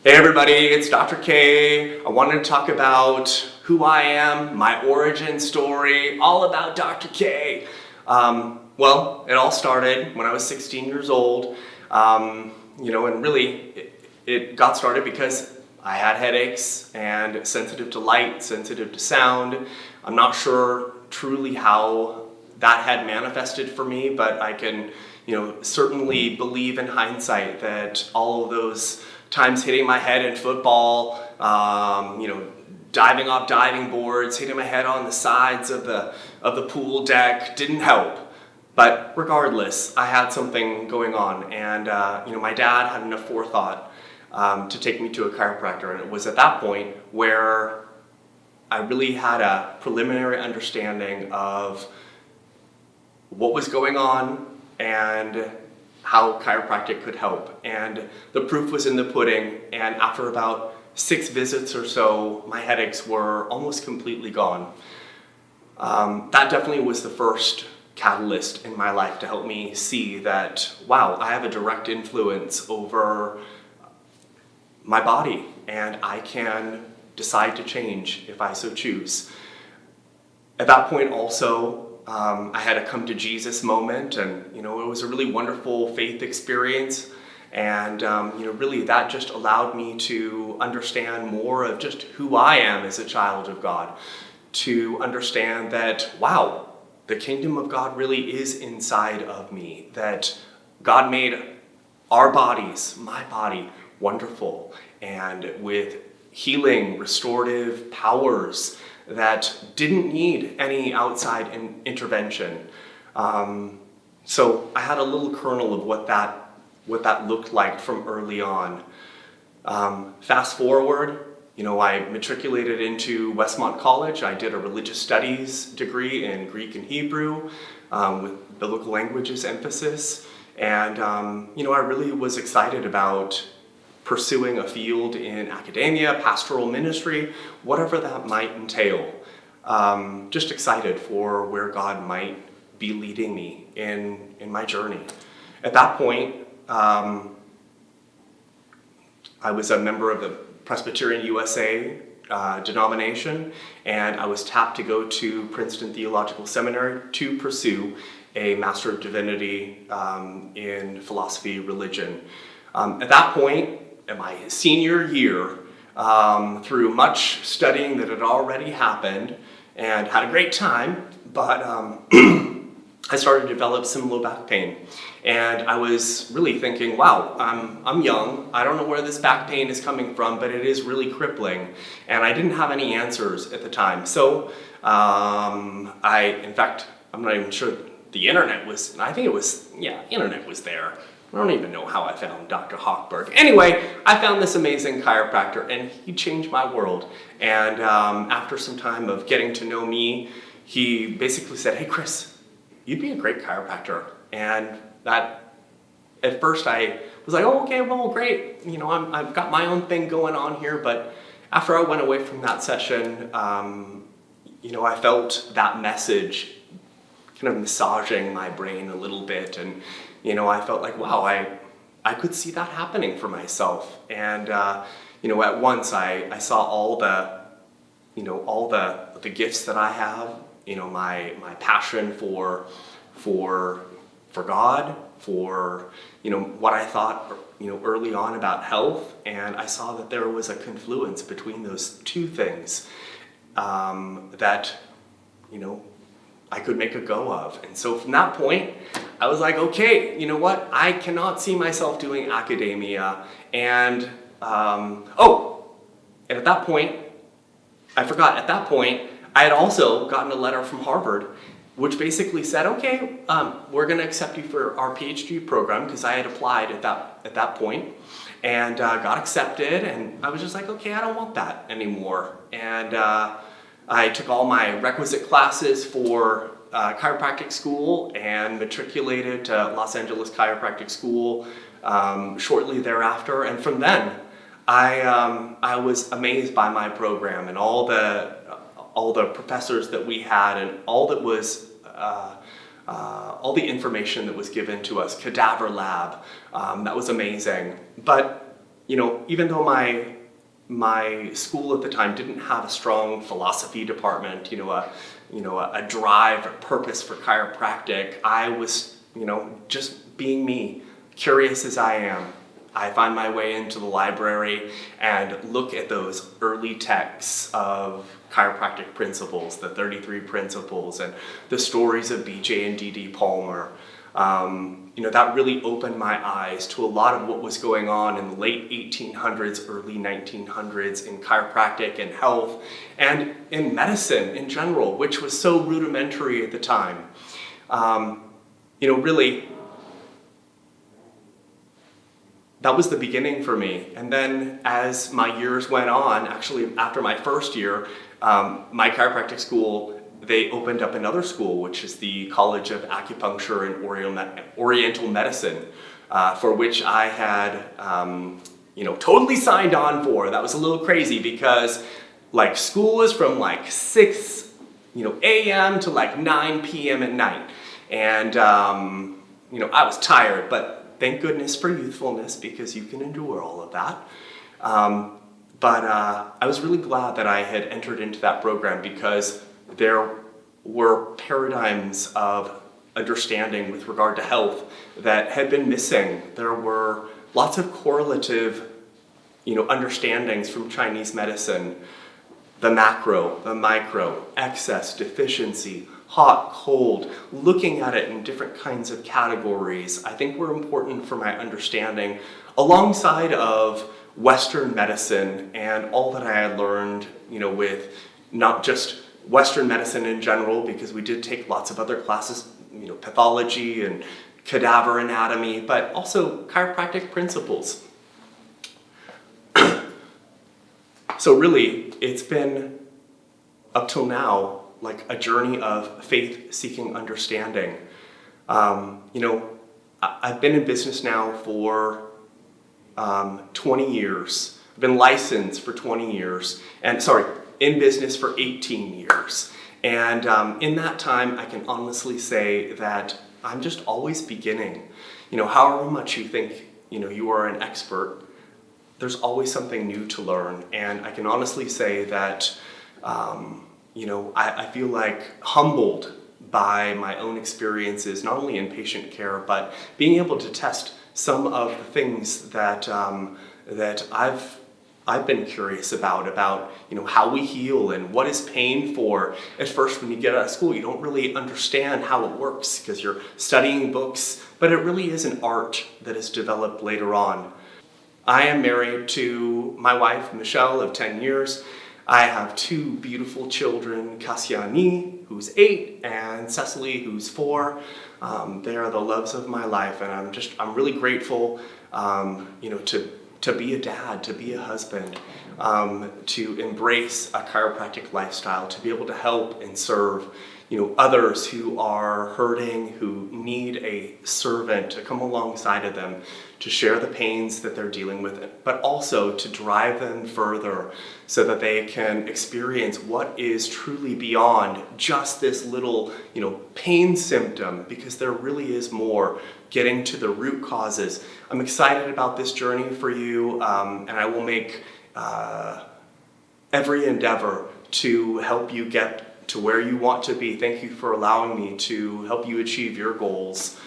Hey everybody, it's Dr. K. I wanted to talk about who I am, my origin story, all about Dr. K. Well, it all started when I was 16 years old, and really it got started because I had headaches and sensitive to light, sensitive to sound. I'm not sure truly how that had manifested for me, but I can, certainly believe in hindsight that all of those times hitting my head in football, diving off diving boards, hitting my head on the sides of the pool deck didn't help. But regardless, I had something going on, and my dad had enough forethought to take me to a chiropractor, and it was at that point where I really had a preliminary understanding of what was going on and how chiropractic could help. And the proof was in the pudding, and after about 6 visits or so, my headaches were almost completely gone. That definitely was the first catalyst in my life to help me see that, wow, I have a direct influence over my body, and I can decide to change if I so choose. At that point also, I had a come to Jesus moment, and it was a really wonderful faith experience, and really that just allowed me to understand more of just who I am as a child of God, to understand that, wow, the kingdom of God really is inside of me, that God made our bodies, my body, wonderful, and with healing, restorative powers that didn't need any outside intervention. So I had a little kernel of what that looked like from early on. Fast forward, I matriculated into Westmont College. I did a religious studies degree in Greek and Hebrew with biblical languages emphasis. And, I really was excited about pursuing a field in academia, pastoral ministry, whatever that might entail. Just excited for where God might be leading me in my journey. At that point, I was a member of the Presbyterian USA denomination, and I was tapped to go to Princeton Theological Seminary to pursue a Master of Divinity in philosophy, religion. At that point, in my senior year, through much studying that had already happened, and had a great time, but I started to develop some low back pain. And I was really thinking, wow, I'm young, I don't know where this back pain is coming from, but it is really crippling. And I didn't have any answers at the time. So in fact, I'm not even sure the internet was, internet was there. I don't even know how I found Dr. Hochberg. Anyway, I found this amazing chiropractor, and he changed my world. And after some time of getting to know me, he basically said, hey Chris, you'd be a great chiropractor. And that, at first I was like, oh, okay, well, great. I've got my own thing going on here. But after I went away from that session, I felt that message kind of massaging my brain a little bit. And I felt like, wow, I could see that happening for myself. And, at once I saw all the gifts that I have, my passion for God, for, what I thought, early on about health. And I saw that there was a confluence between those two things that, I could make a go of. And so from that point, I was like, okay, you know what? I cannot see myself doing academia. And, and at that point, I had also gotten a letter from Harvard, which basically said, okay, we're going to accept you for our PhD program, because I had applied at that point, and got accepted. And I was just like, okay, I don't want that anymore. And I took all my requisite classes for chiropractic school and matriculated to Los Angeles Chiropractic School shortly thereafter. And from then, I was amazed by my program and all the professors that we had, and all that was all the information that was given to us. Cadaver lab, that was amazing. But even though my school at the time didn't have a strong philosophy department, a drive, a purpose for chiropractic, I was, just being me, curious as I am. I find my way into the library and look at those early texts of chiropractic principles, the 33 principles, and the stories of BJ and D.D. Palmer. That really opened my eyes to a lot of what was going on in the late 1800s, early 1900s in chiropractic and health and in medicine in general, which was so rudimentary at the time. Really, that was the beginning for me. And then as my years went on, actually after my first year, my chiropractic school, they opened up another school, which is the College of Acupuncture and Oriental Medicine, for which I had, totally signed on for. That was a little crazy because, school is from 6, a.m. to 9 p.m. at night. And, I was tired, but thank goodness for youthfulness because you can endure all of that. But I was really glad that I had entered into that program because there were paradigms of understanding with regard to health that had been missing. There were lots of correlative, understandings from Chinese medicine. The macro, the micro, excess, deficiency, hot, cold, looking at it in different kinds of categories, I think were important for my understanding alongside of Western medicine and all that I had learned, with not just Western medicine in general, because we did take lots of other classes, pathology and cadaver anatomy, but also chiropractic principles. So really, it's been, up till now, a journey of faith-seeking understanding. I've been in business now for 20 years. I've been licensed for 20 years, in business for 18 years. And in that time, I can honestly say that I'm just always beginning. However much you think, you are an expert, there's always something new to learn. And I can honestly say that, I feel humbled by my own experiences, not only in patient care, but being able to test some of the things that I've been curious about how we heal and what is pain for. At first, when you get out of school, you don't really understand how it works because you're studying books, but it really is an art that is developed later on. I am married to my wife, Michelle, of 10 years. I have 2 beautiful children, Kassiani, who's 8, and Cecily, who's 4. They are the loves of my life, and I'm really grateful, to be a dad, to be a husband, to embrace a chiropractic lifestyle, to be able to help and serve, others who are hurting, who need a servant to come alongside of them, to share the pains that they're dealing with, but also to drive them further so that they can experience what is truly beyond just this little, pain symptom, because there really is more, getting to the root causes. I'm excited about this journey for you, and I will make every endeavor to help you get to where you want to be. Thank you for allowing me to help you achieve your goals.